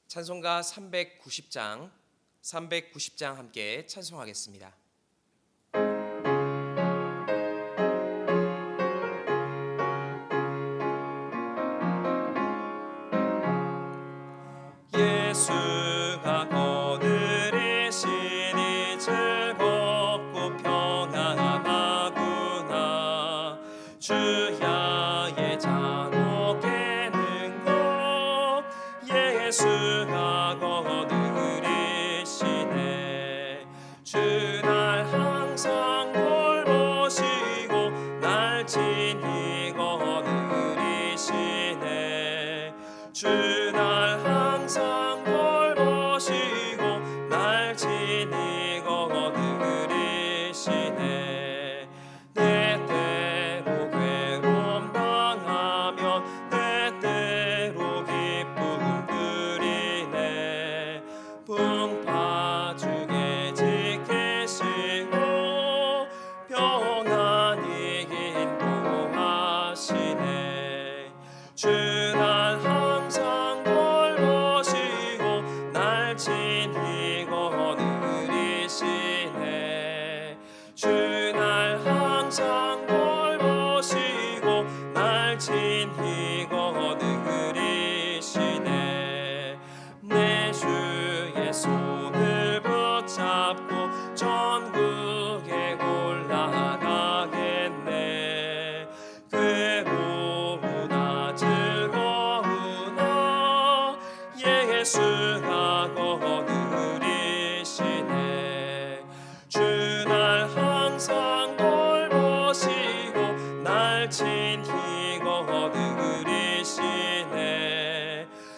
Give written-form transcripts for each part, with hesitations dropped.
찬송가 390장 함께 찬송하겠습니다. 예수가 거느리시니 즐겁고 평안하구나. 주야의 잔혹 깨는 것 예수가 거느리시네. 주날 항상 돌보시고 날 친히 거느리시네. 주날 항상 돌보시고 날 친히 거느리시네. 내 때로 괴로움 당하면 내 때로 기쁨 누리네. 풍파 중에 지키시고 평안히 인도하시네. 주날 항상 돌보시고 날 친히 거느리시네. 주날 항상 돌보시고 날 친히 거느리시네. 내 주의 손을 붙잡고 전국에 올라가겠네. 괴로우나 즐거우나 예수가 거느리시네. 주날 항상 돌보시고 날 친히 거느리시네.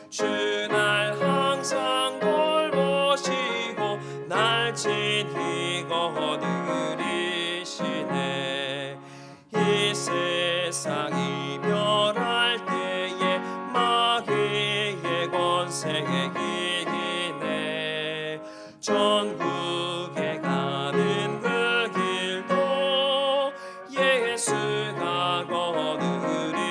주날 항상 돌보시고 날 친히 거느리시네. 이 세상 이별할 때에 마귀의 권세에 이기네. 전국에 가는 그 길도 예수가 거느리시네.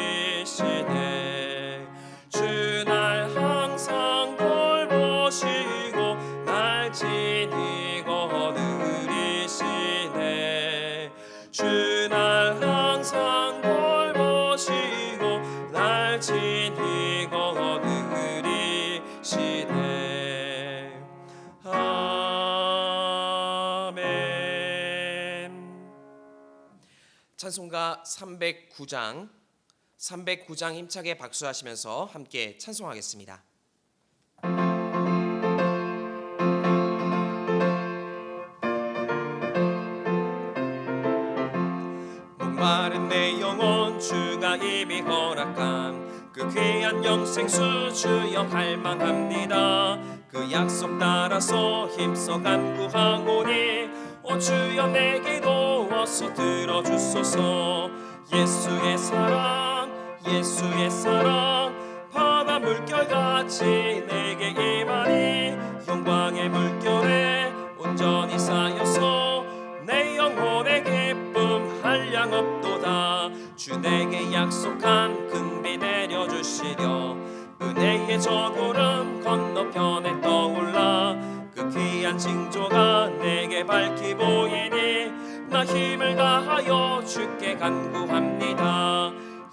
주날 항상 돌보시고 날 친히 거느리시네. 주날 항상 돌보시고 날 친히 거느리시네. 아멘. 찬송가 309장 힘차게 박수하시면서 함께 찬송하겠습니다. 목마른 내 영혼 주가 이미 허락한 그 귀한 영생수 주여 갈망합니다. 그 약속 따라서 힘써 간구하오니 오 주여 내 기도 어서 들어주소서. 예수의 사랑 예수의 사랑 바다 물결같이 내게 임하니 영광의 물결에 온전히 쌓여서 내 영혼의 기쁨 한량 없도다. 주 내게 약속한 긍비 내려주시려 은혜의 저구름 건너편에 떠올라. 그 귀한 징조가 내게 밝히 보이니 나 힘을 다하여 주께 간구합니다.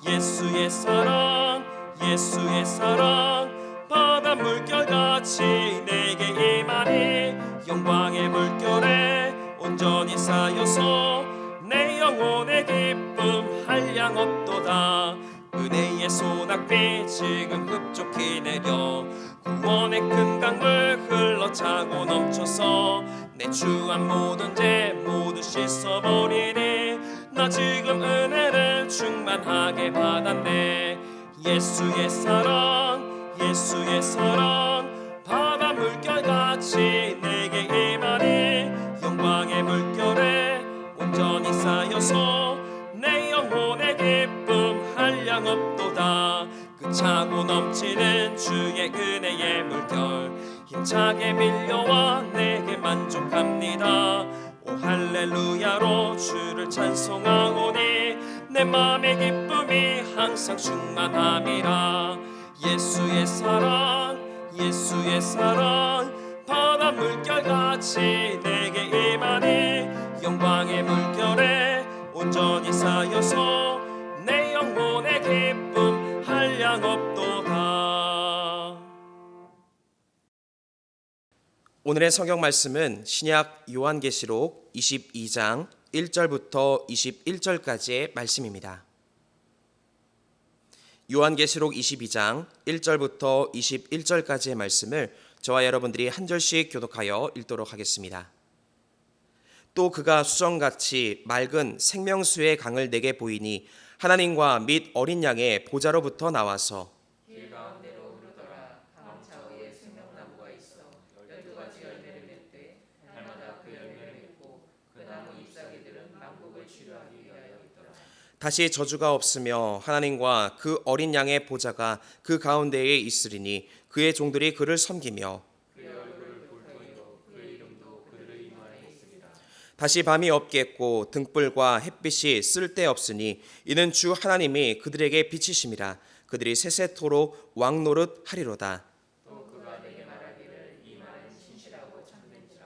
예수의 사랑 예수의 사랑 바다 물결같이 내게 임하니 영광의 물결에 온전히 쌓여서 내 영혼의 기쁨 한량 없도다. 은혜의 소낙비 지금 흡족히 내려 구원의 큰 강물 흘러차고 넘쳐서 내 주한 모든 죄 모두 씻어버리니 나 지금 은혜를 충만하게 받았네. 예수의 사랑 예수의 사랑 바다 물결같이 내게 임하니 영광의 물결에 온전히 쌓여서 내 영혼의 기쁨 한량 없도다. 그 차고 넘치는 주의 은혜의 물결 힘차게 밀려와 내게 만족합니다. 오 할렐루야로 주를 찬송하오니 내 맘의 기쁨이 항상 충만함이라. 예수의 사랑 예수의 사랑 바다 물결같이 내게 임하니 영광의 물결에 온전히 쌓여서 내 영혼의 기쁨 한량없도다. 오늘의 성경 말씀은 신약 요한계시록 22장 1절부터 21절까지의 말씀입니다. 요한계시록 22장 1절부터 21절까지의 말씀을 저와 여러분들이 한 절씩 교독하여 읽도록 하겠습니다. 또 그가 수정같이 맑은 생명수의 강을 내게 보이니 하나님과 및 어린 양의 보좌로부터 나와서 길 가운데로 흐르더라. 가망차오에 생명나무가 있어 12가지 열매를 맺되 날마다 그 열매를 맺고 그 나무 잎사귀들은 만국을 치료하기 위하여 있더라. 다시 저주가 없으며 하나님과 그 어린 양의 보좌가 그 가운데에 있으리니 그의 종들이 그를 섬기며 그의 얼굴을 볼터이요 그의 이름도 그들의 입 안에 있으리라. 다시 밤이 없겠고 등불과 햇빛이 쓸데없으니 이는 주 하나님이 그들에게 비치심이라. 그들이 세세토록 왕노릇 하리로다. 또 그가 내게 말하기를 이 말은 진실하고 참된지라.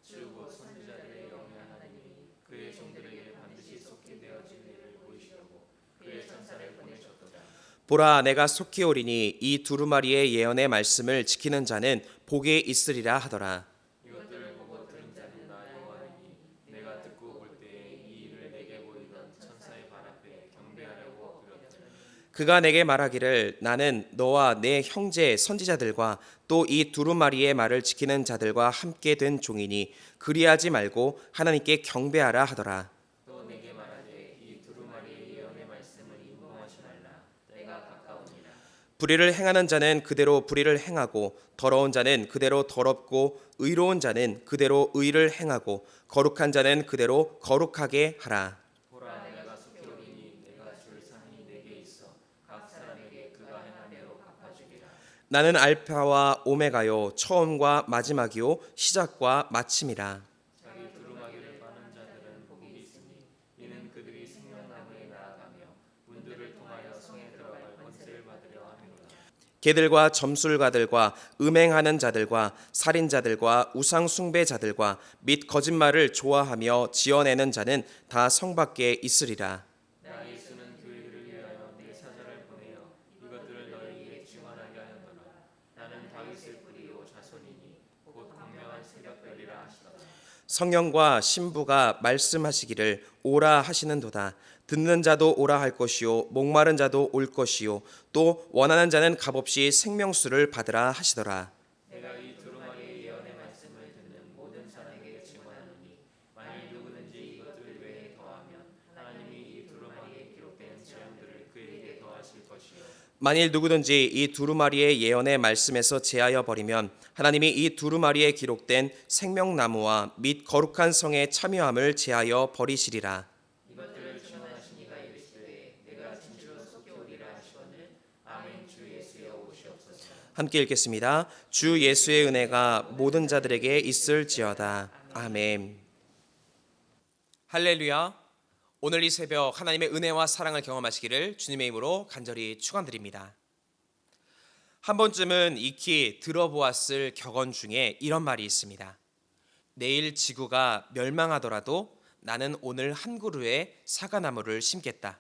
주 곧 선지자들의 영의 하나님이 그의 종들에게 반드시 속히 되어질 일을 보이시려고 그의 천사를 보내셨도다. 보라, 내가 속히 오리니 이 두루마리의 예언의 말씀을 지키는 자는 복이 있으리라 하더라. 이것들을 보고 들은 자는 나 여호와이니 내가 듣고 볼 때에 이 일을 내게 보이던 천사의 발 앞에 경배하려고 엎드렸더니 그가 내게 말하기를 나는 너와 내 형제 선지자들과 또 이 두루마리의 말을 지키는 자들과 함께 된 종이니 그리하지 말고 하나님께 경배하라 하더라. 또 내게 말하되 이 두루마리의 예언의 말씀을 임봉하지 말라. 때가 가까우니라. 불의를 행하는 자는 그대로 불의를 행하고 더러운 자는 그대로 더럽고 의로운 자는 그대로 의를 행하고 거룩한 자는 그대로 거룩하게 하라. 보라 내가 속히 오리니 내가 줄 상이 내게 있어 각 사람에게 그가 행한 대로 갚아주리라. 나는 알파와 오메가요 처음과 마지막이요 시작과 마침이라. 자기 두루마기를 빠는 자들은 복이 있으니 이는 그들이 생명나무에 나아가며 문들을 통하여 성에 들어갈 권세를 받으려 함이로다. 개들과 점술가들과 음행하는 자들과 살인자들과 우상 숭배자들과 및 거짓말을 좋아하며 지어내는 자는 다 성 밖에 있으리라. 나 예수는 교회를 위하여 내 사자를 보내어 이것들을 너희에게 증언하게 하였노라. 나는 다윗의 뿌리요 자손이니 곧 광명한 새벽별이라 하시더라. 성령과 신부가 말씀하시기를 오라 하시는도다. 듣는 자도 오라 할 것이요 목마른 자도 올 것이요 또 원하는 자는 값없이 생명수를 받으라 하시더라. 내가 이 두루마리의 예언의 말씀을 듣는 모든 사람에게 증언하노니 만일 누구든지 이것들 외에 더하면 하나님이 이 두루마리에 기록된 재앙들을 그에게 더하실 것이요 만일 누구든지 이 두루마리의 예언의 말씀에서 제하여 버리면 하나님이 이 두루마리에 기록된 생명나무와 및 거룩한 성의 참여함을 제하여 버리시리라. 이것들을 증언하신 이가 이르시되 내가 진실로 속히 오리라 하시거늘 아멘. 주 예수여 오시옵소서. 함께 읽겠습니다. 주 예수의 은혜가 모든 자들에게 있을지어다. 아멘. 할렐루야. 오늘 이 새벽 하나님의 은혜와 사랑을 경험하시기를 주님의 이름으로 간절히 축원드립니다. 한 번쯤은 익히 들어보았을 격언 중에 이런 말이 있습니다. 내일 지구가 멸망하더라도 나는 오늘 한 그루의 사과나무를 심겠다.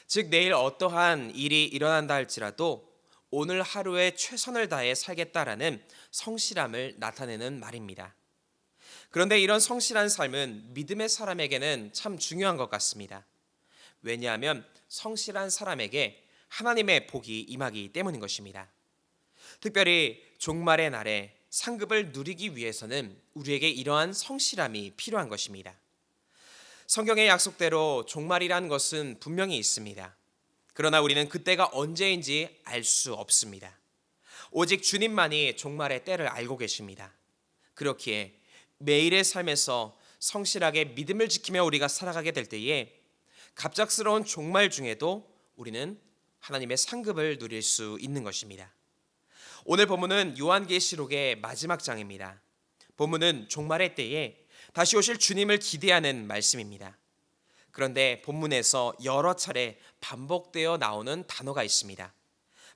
즉 내일 어떠한 일이 일어난다 할지라도 오늘 하루에 최선을 다해 살겠다라는 성실함을 나타내는 말입니다. 그런데 이런 성실한 삶은 믿음의 사람에게는 참 중요한 것 같습니다. 왜냐하면 성실한 사람에게 하나님의 복이 임하기 때문인 것입니다. 특별히 종말의 날에 상급을 누리기 위해서는 우리에게 이러한 성실함이 필요한 것입니다. 성경의 약속대로 종말이란 것은 분명히 있습니다. 그러나 우리는 그때가 언제인지 알 수 없습니다. 오직 주님만이 종말의 때를 알고 계십니다. 그렇기에 매일의 삶에서 성실하게 믿음을 지키며 우리가 살아가게 될 때에 갑작스러운 종말 중에도 우리는 하나님의 상급을 누릴 수 있는 것입니다. 오늘 본문은 요한계시록의 마지막 장입니다. 본문은 종말의 때에 다시 오실 주님을 기대하는 말씀입니다. 그런데 본문에서 여러 차례 반복되어 나오는 단어가 있습니다.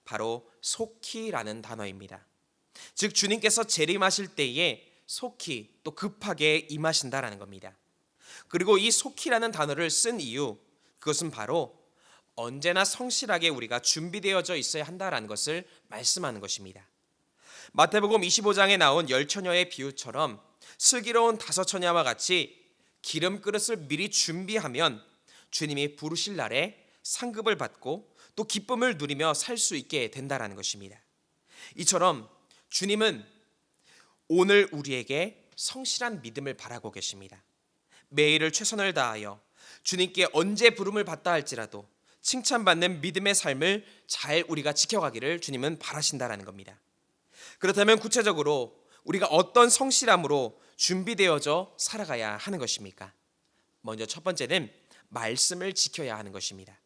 바로 속히라는 단어입니다. 즉 주님께서 재림하실 때에 속히 또 급하게 임하신다라는 겁니다. 그리고 이 속히라는 단어를 쓴 이유, 그것은 바로 언제나 성실하게 우리가 준비되어져 있어야 한다라는 것을 말씀하는 것입니다. 마태복음 25장에 나온 열 처녀의 비유처럼 슬기로운 다섯 처녀와 같이 기름 그릇을 미리 준비하면 주님이 부르실 날에 상급을 받고 또 기쁨을 누리며 살 수 있게 된다라는 것입니다. 이처럼 주님은 오늘 우리에게 성실한 믿음을 바라고 계십니다. 매일을 최선을 다하여 주님께 언제 부름을 받다 할지라도 칭찬받는 믿음의 삶을 잘 우리가 지켜가기를 주님은 바라신다라는 겁니다. 그렇다면 구체적으로 우리가 어떤 성실함으로 준비되어져 살아가야 하는 것입니까? 먼저 첫 번째는 말씀을 지켜야 하는 것입니다.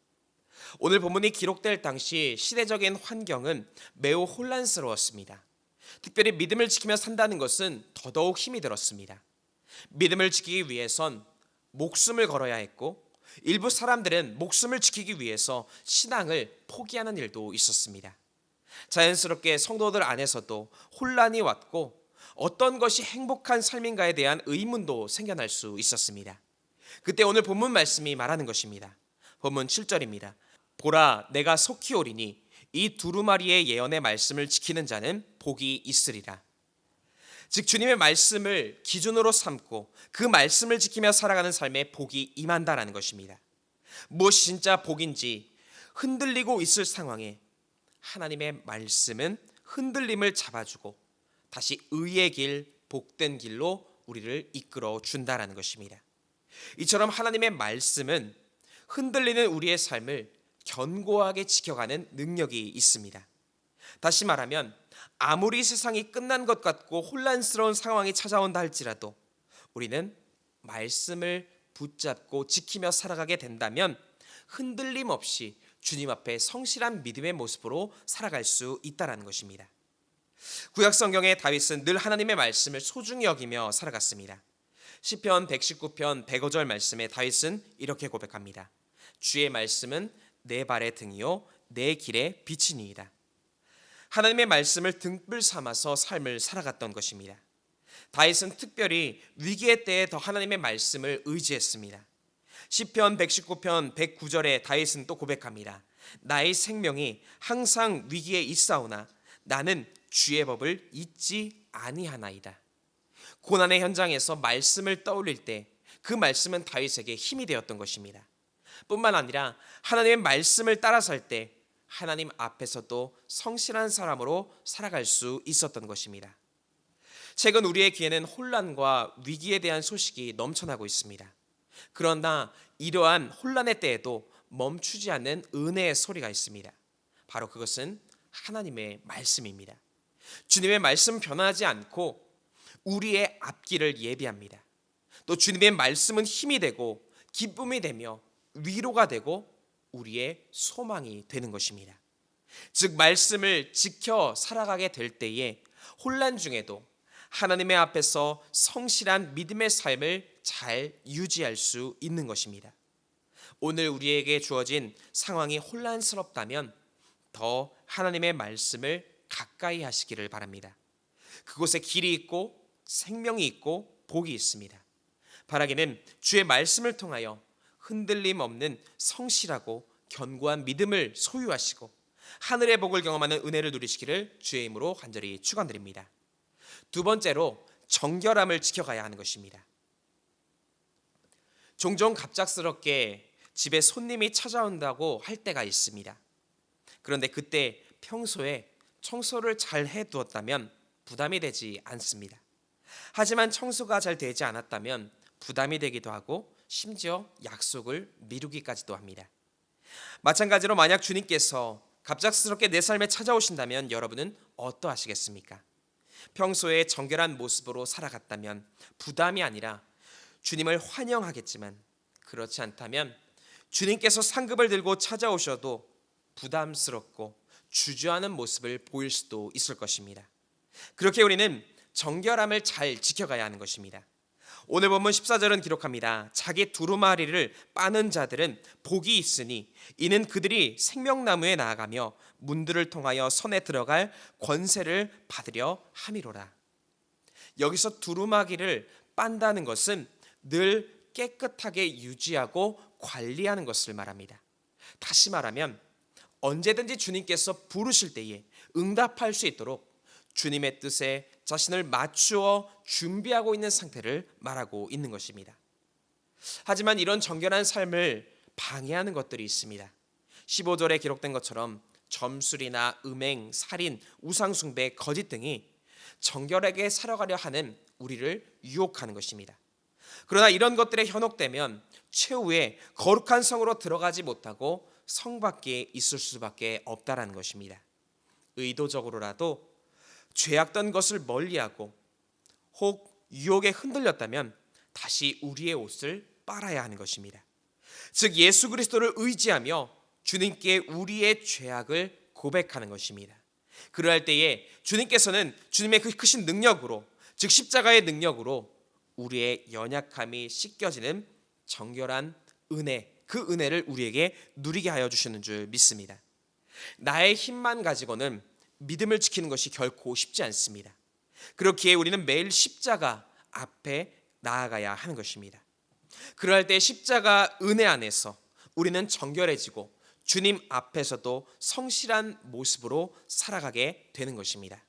오늘 본문이 기록될 당시 시대적인 환경은 매우 혼란스러웠습니다. 특별히 믿음을 지키며 산다는 것은 더더욱 힘이 들었습니다. 믿음을 지키기 위해선 목숨을 걸어야 했고 일부 사람들은 목숨을 지키기 위해서 신앙을 포기하는 일도 있었습니다. 자연스럽게 성도들 안에서도 혼란이 왔고 어떤 것이 행복한 삶인가에 대한 의문도 생겨날 수 있었습니다. 그때 오늘 본문 말씀이 말하는 것입니다. 본문 7절입니다. 보라, 내가 속히 오리니 이 두루마리의 예언의 말씀을 지키는 자는 복이 있으리라. 즉 주님의 말씀을 기준으로 삼고 그 말씀을 지키며 살아가는 삶에 복이 임한다라는 것입니다. 무엇이 진짜 복인지 흔들리고 있을 상황에 하나님의 말씀은 흔들림을 잡아주고 다시 의의 길, 복된 길로 우리를 이끌어 준다라는 것입니다. 이처럼 하나님의 말씀은 흔들리는 우리의 삶을 견고하게 지켜가는 능력이 있습니다. 다시 말하면 아무리 세상이 끝난 것 같고 혼란스러운 상황이 찾아온다 할지라도 우리는 말씀을 붙잡고 지키며 살아가게 된다면 흔들림 없이 주님 앞에 성실한 믿음의 모습으로 살아갈 수 있다는 것입니다. 구약 성경의 다윗은 늘 하나님의 말씀을 소중히 여기며 살아갔습니다. 시편 119편 105절 말씀에 다윗은 이렇게 고백합니다. 주의 말씀은 내 발의 등이요 내 길의 빛이니이다. 하나님의 말씀을 등불 삼아서 삶을 살아갔던 것입니다. 다윗은 특별히 위기의 때에 더 하나님의 말씀을 의지했습니다. 시편 119편 109절에 다윗은 또 고백합니다. 나의 생명이 항상 위기에 있사오나 나는 주의 법을 잊지 아니하나이다. 고난의 현장에서 말씀을 떠올릴 때 그 말씀은 다윗에게 힘이 되었던 것입니다. 뿐만 아니라 하나님의 말씀을 따라 살 때 하나님 앞에서도 성실한 사람으로 살아갈 수 있었던 것입니다. 최근 우리의 귀에는 혼란과 위기에 대한 소식이 넘쳐나고 있습니다. 그러나 이러한 혼란의 때에도 멈추지 않는 은혜의 소리가 있습니다. 바로 그것은 하나님의 말씀입니다. 주님의 말씀 변하지 않고 우리의 앞길을 예비합니다. 또 주님의 말씀은 힘이 되고 기쁨이 되며 위로가 되고 우리의 소망이 되는 것입니다. 즉 말씀을 지켜 살아가게 될 때에 혼란 중에도 하나님의 앞에서 성실한 믿음의 삶을 잘 유지할 수 있는 것입니다. 오늘 우리에게 주어진 상황이 혼란스럽다면 더 하나님의 말씀을 가까이 하시기를 바랍니다. 그곳에 길이 있고 생명이 있고 복이 있습니다. 바라기는 주의 말씀을 통하여 흔들림 없는 성실하고 견고한 믿음을 소유하시고 하늘의 복을 경험하는 은혜를 누리시기를 주의 이름으로 간절히 축원드립니다. 두 번째로 정결함을 지켜가야 하는 것입니다. 종종 갑작스럽게 집에 손님이 찾아온다고 할 때가 있습니다. 그런데 그때 평소에 청소를 잘 해두었다면 부담이 되지 않습니다. 하지만 청소가 잘 되지 않았다면 부담이 되기도 하고 심지어 약속을 미루기까지도 합니다. 마찬가지로 만약 주님께서 갑작스럽게 내 삶에 찾아오신다면 여러분은 어떠하시겠습니까? 평소에 정결한 모습으로 살아갔다면 부담이 아니라 주님을 환영하겠지만 그렇지 않다면 주님께서 상급을 들고 찾아오셔도 부담스럽고 주저하는 모습을 보일 수도 있을 것입니다. 그렇게 우리는 정결함을 잘 지켜가야 하는 것입니다. 오늘 본문 14절은 기록합니다. 자기 두루마리를 빠는 자들은 복이 있으니 이는 그들이 생명나무에 나아가며 문들을 통하여 선에 들어갈 권세를 받으려 함이로라. 여기서 두루마기를 빤다는 것은 늘 깨끗하게 유지하고 관리하는 것을 말합니다. 다시 말하면 언제든지 주님께서 부르실 때에 응답할 수 있도록 주님의 뜻에 자신을 맞추어 준비하고 있는 상태를 말하고 있는 것입니다. 하지만 이런 정결한 삶을 방해하는 것들이 있습니다. 15절에 기록된 것처럼 점술이나 음행, 살인, 우상숭배, 거짓 등이 정결하게 살아가려 하는 우리를 유혹하는 것입니다. 그러나 이런 것들에 현혹되면 최후에 거룩한 성으로 들어가지 못하고 성 밖에 있을 수밖에 없다라는 것입니다. 의도적으로라도 죄악던 것을 멀리하고 혹 유혹에 흔들렸다면 다시 우리의 옷을 빨아야 하는 것입니다. 즉 예수 그리스도를 의지하며 주님께 우리의 죄악을 고백하는 것입니다. 그러할 때에 주님께서는 주님의 그 크신 능력으로, 즉 십자가의 능력으로 우리의 연약함이 씻겨지는 정결한 은혜, 그 은혜를 우리에게 누리게 하여 주시는 줄 믿습니다. 나의 힘만 가지고는 믿음을 지키는 것이 결코 쉽지 않습니다. 그렇기에 우리는 매일 십자가 앞에 나아가야 하는 것입니다. 그럴 때 십자가 은혜 안에서 우리는 정결해지고 주님 앞에서도 성실한 모습으로 살아가게 되는 것입니다.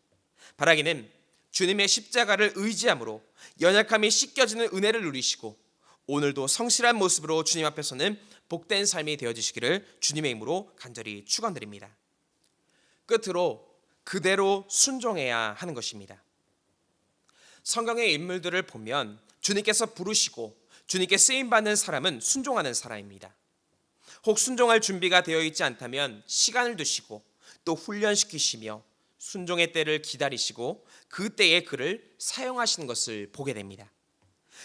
바라기는 주님의 십자가를 의지함으로 연약함이 씻겨지는 은혜를 누리시고 오늘도 성실한 모습으로 주님 앞에서는 복된 삶이 되어지시기를 주님의 이름으로 간절히 축원드립니다. 끝으로 그대로 순종해야 하는 것입니다. 성경의 인물들을 보면 주님께서 부르시고 주님께 쓰임받는 사람은 순종하는 사람입니다. 혹 순종할 준비가 되어 있지 않다면 시간을 두시고 또 훈련시키시며 순종의 때를 기다리시고 그 때에 그를 사용하시는 것을 보게 됩니다.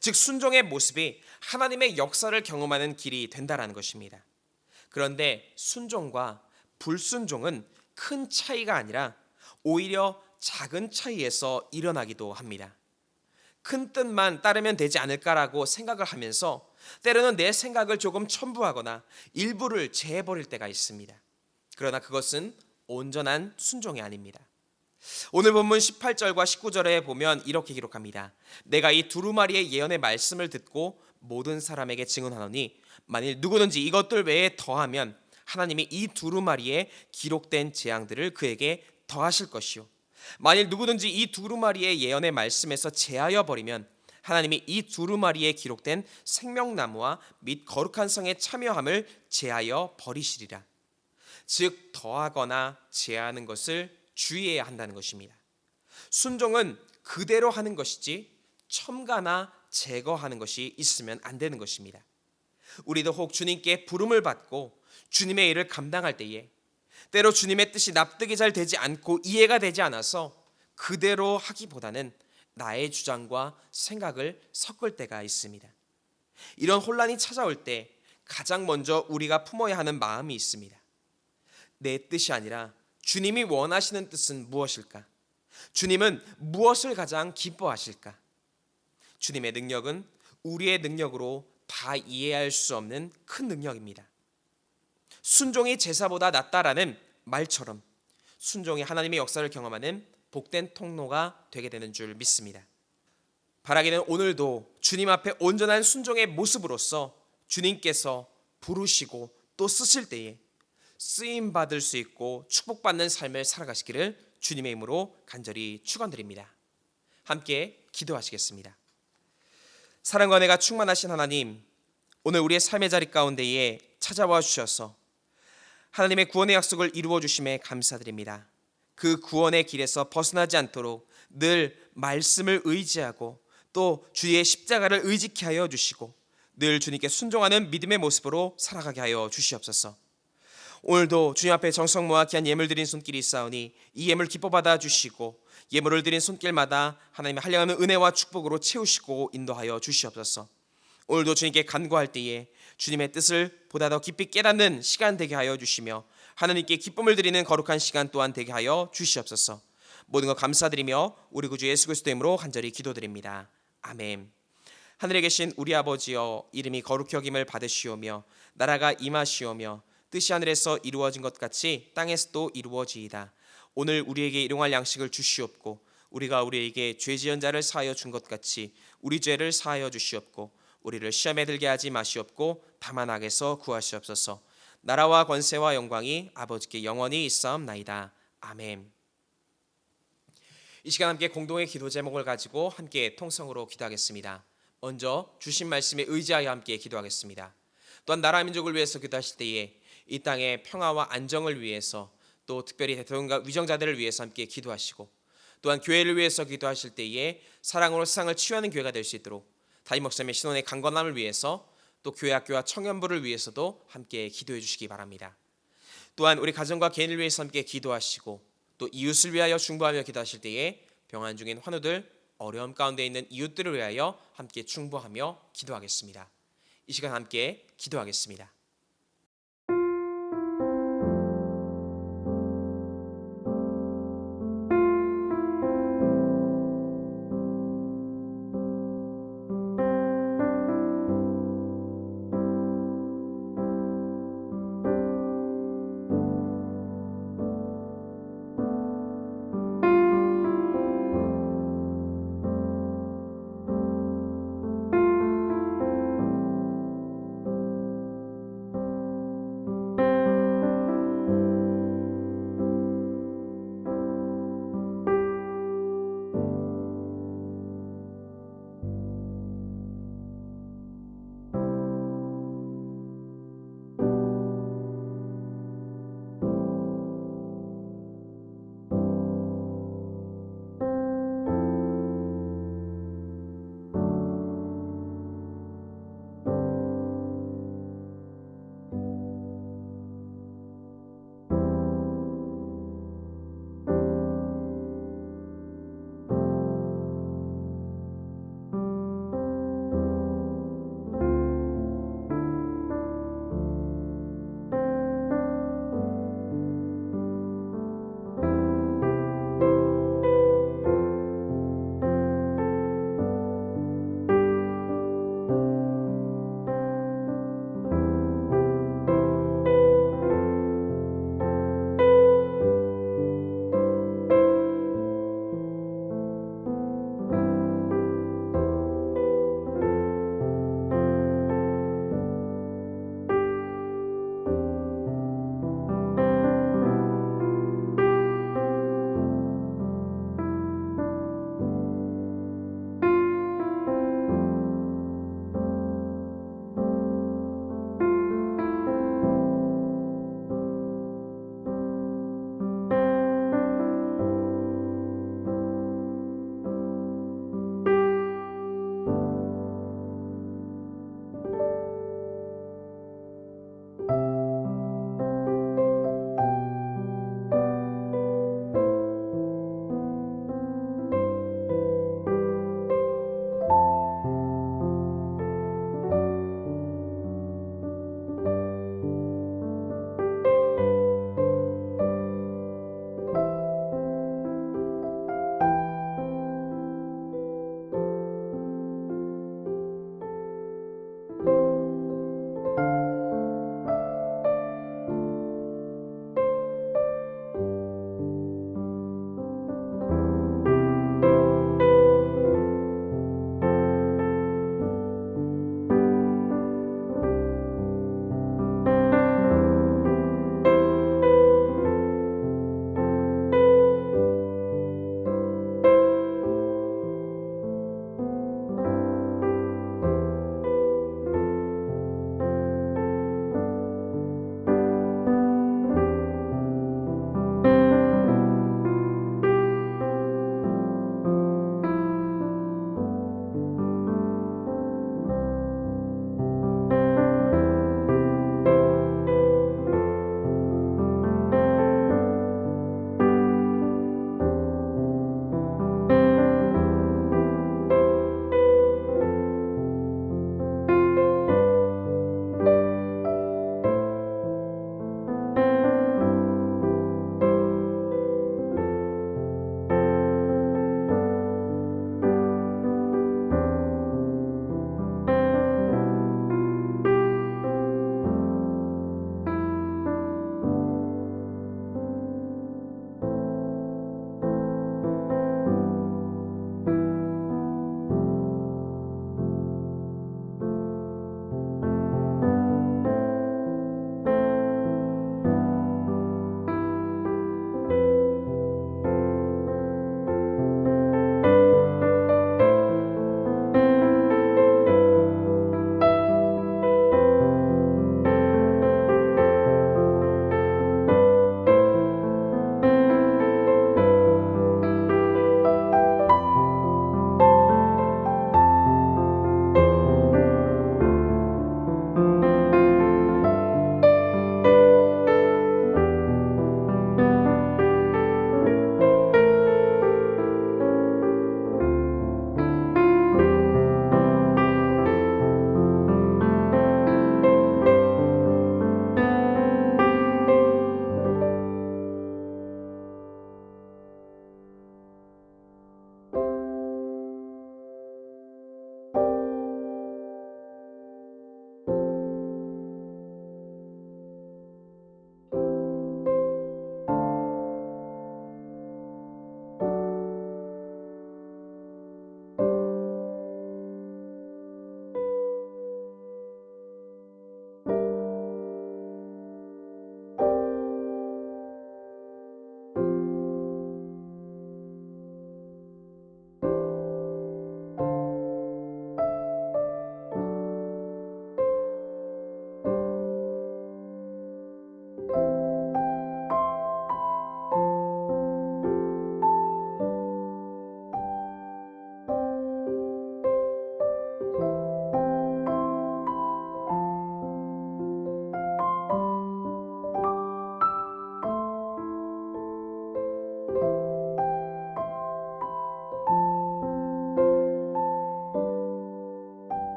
즉 순종의 모습이 하나님의 역사를 경험하는 길이 된다라는 것입니다. 그런데 순종과 불순종은 큰 차이가 아니라 오히려 작은 차이에서 일어나기도 합니다. 큰 뜻만 따르면 되지 않을까라고 생각을 하면서 때로는 내 생각을 조금 첨부하거나 일부를 제해버릴 때가 있습니다. 그러나 그것은 온전한 순종이 아닙니다. 오늘 본문 18절과 19절에 보면 이렇게 기록합니다. 내가 이 두루마리의 예언의 말씀을 듣고 모든 사람에게 증언하노니 만일 누구든지 이것들 외에 더하면 하나님이 이 두루마리에 기록된 재앙들을 그에게 더하실 것이요 만일 누구든지 이 두루마리의 예언의 말씀에서 제하여 버리면 하나님이 이 두루마리에 기록된 생명나무와 및 거룩한 성에 참여함을 제하여 버리시리라. 즉 더하거나 제하는 것을 주의해야 한다는 것입니다. 순종은 그대로 하는 것이지 첨가나 제거하는 것이 있으면 안 되는 것입니다. 우리도 혹 주님께 부름을 받고 주님의 일을 감당할 때에 때로 주님의 뜻이 납득이 잘 되지 않고 이해가 되지 않아서 그대로 하기보다는 나의 주장과 생각을 섞을 때가 있습니다. 이런 혼란이 찾아올 때 가장 먼저 우리가 품어야 하는 마음이 있습니다. 내 뜻이 아니라 주님이 원하시는 뜻은 무엇일까? 주님은 무엇을 가장 기뻐하실까? 주님의 능력은 우리의 능력으로 다 이해할 수 없는 큰 능력입니다. 순종이 제사보다 낫다라는 말처럼 순종이 하나님의 역사를 경험하는 복된 통로가 되게 되는 줄 믿습니다. 바라기는 오늘도 주님 앞에 온전한 순종의 모습으로서 주님께서 부르시고 또 쓰실 때에 쓰임 받을 수 있고 축복받는 삶을 살아가시기를 주님의 이름으로 간절히 축원드립니다. 함께 기도하시겠습니다. 사랑과 은혜가 충만하신 하나님, 오늘 우리의 삶의 자리 가운데에 찾아와 주셔서 하나님의 구원의 약속을 이루어 주심에 감사드립니다. 그 구원의 길에서 벗어나지 않도록 늘 말씀을 의지하고 또 주의 십자가를 의지케 하여 주시고 늘 주님께 순종하는 믿음의 모습으로 살아가게 하여 주시옵소서. 오늘도 주님 앞에 정성 모아 귀한 예물 드린 손길이 있사오니 이 예물 기뻐 받아 주시고 예물을 드린 손길마다 하나님의 한량하는 은혜와 축복으로 채우시고 인도하여 주시옵소서. 오늘도 주님께 간구할 때에 주님의 뜻을 보다 더 깊이 깨닫는 시간 되게 하여 주시며 하나님께 기쁨을 드리는 거룩한 시간 또한 되게 하여 주시옵소서. 모든 것 감사드리며 우리 구주 예수 그리스도의 이름으로 간절히 기도드립니다. 아멘. 하늘에 계신 우리 아버지여, 이름이 거룩히 여김을 받으시오며 나라가 임하시오며 뜻이 하늘에서 이루어진 것 같이 땅에서도 이루어지이다. 오늘 우리에게 일용할 양식을 주시옵고 우리가 우리에게 죄 지은 자를 사하여 준 것 같이 우리 죄를 사하여 주시옵고 우리를 시험에 들게 하지 마시옵고 다만 악에서 구하시옵소서. 나라와 권세와 영광이 아버지께 영원히 있사옵나이다. 아멘. 이 시간 함께 공동의 기도 제목을 가지고 함께 통성으로 기도하겠습니다. 먼저 주신 말씀에 의지하여 함께 기도하겠습니다. 또한 나라 민족을 위해서 기도하실 때에 이 땅의 평화와 안정을 위해서, 또 특별히 대통령과 위정자들을 위해서 함께 기도하시고, 또한 교회를 위해서 기도하실 때에 사랑으로 세상을 치유하는 교회가 될 수 있도록 담임 목사님의 신원의 강건함을 위해서, 또 교회 학교와 청년부를 위해서도 함께 기도해 주시기 바랍니다. 또한 우리 가정과 개인을 위해서 함께 기도하시고, 또 이웃을 위하여 중보하며 기도하실 때에 병환 중인 환우들, 어려움 가운데 있는 이웃들을 위하여 함께 중보하며 기도하겠습니다. 이 시간 함께 기도하겠습니다.